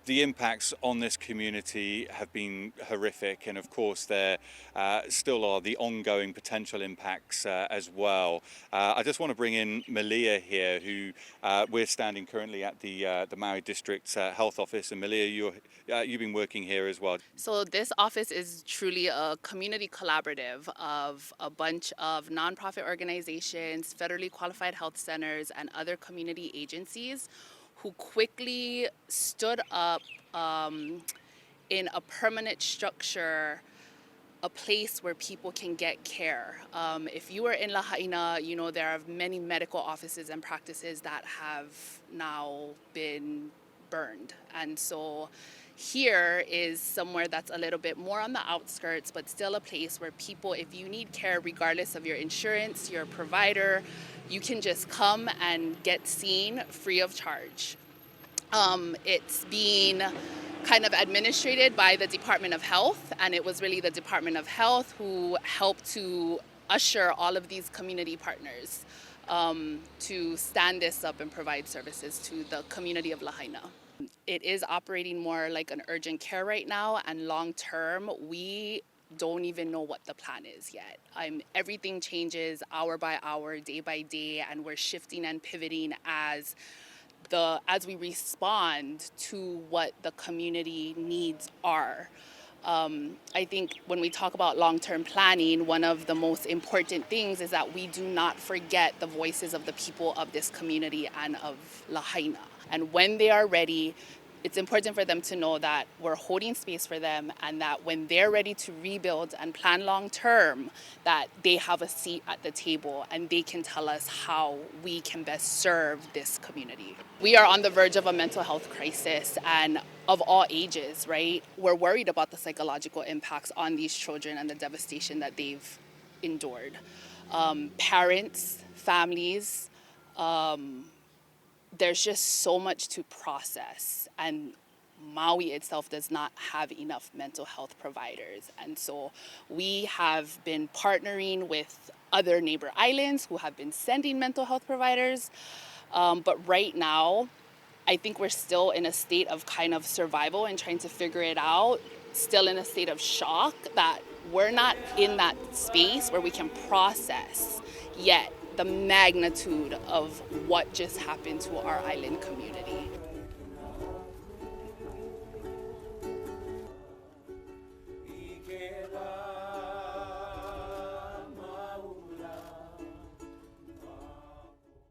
The impacts on this community have been horrific, and of course there still are the ongoing potential impacts as well. I just want to bring in Malia here, who we're standing currently at the Maui District Health Office, and Malia, you've been working here as well. So this office is truly a community collaborative of a bunch of nonprofit organizations, federally qualified health centers, and other community agencies who quickly stood up in a permanent structure, a place where people can get care. If you are in Lahaina, you know there are many medical offices and practices that have now been burned. And so here is somewhere that's a little bit more on the outskirts, but still a place where people, if you need care, regardless of your insurance, your provider, you can just come and get seen free of charge. It's being kind of administrated by the Department of Health, and it was really the Department of Health who helped to usher all of these community partners to stand this up and provide services to the community of Lahaina. It is operating more like an urgent care right now, and long term, we don't even know what the plan is yet. Everything changes hour by hour, day by day, and we're shifting and pivoting as we respond to what the community needs are. I think when we talk about long-term planning, one of the most important things is that we do not forget the voices of the people of this community and of Lahaina. And when they are ready, it's important for them to know that we're holding space for them, and that when they're ready to rebuild and plan long term, that they have a seat at the table and they can tell us how we can best serve this community. We are on the verge of a mental health crisis, and of all ages, right? We're worried about the psychological impacts on these children and the devastation that they've endured. Parents, families, there's just so much to process, and Maui itself does not have enough mental health providers. And so we have been partnering with other neighbor islands who have been sending mental health providers. But right now, I think we're still in a state of kind of survival and trying to figure it out, still in a state of shock that we're not in that space where we can process yet the magnitude of what just happened to our island community.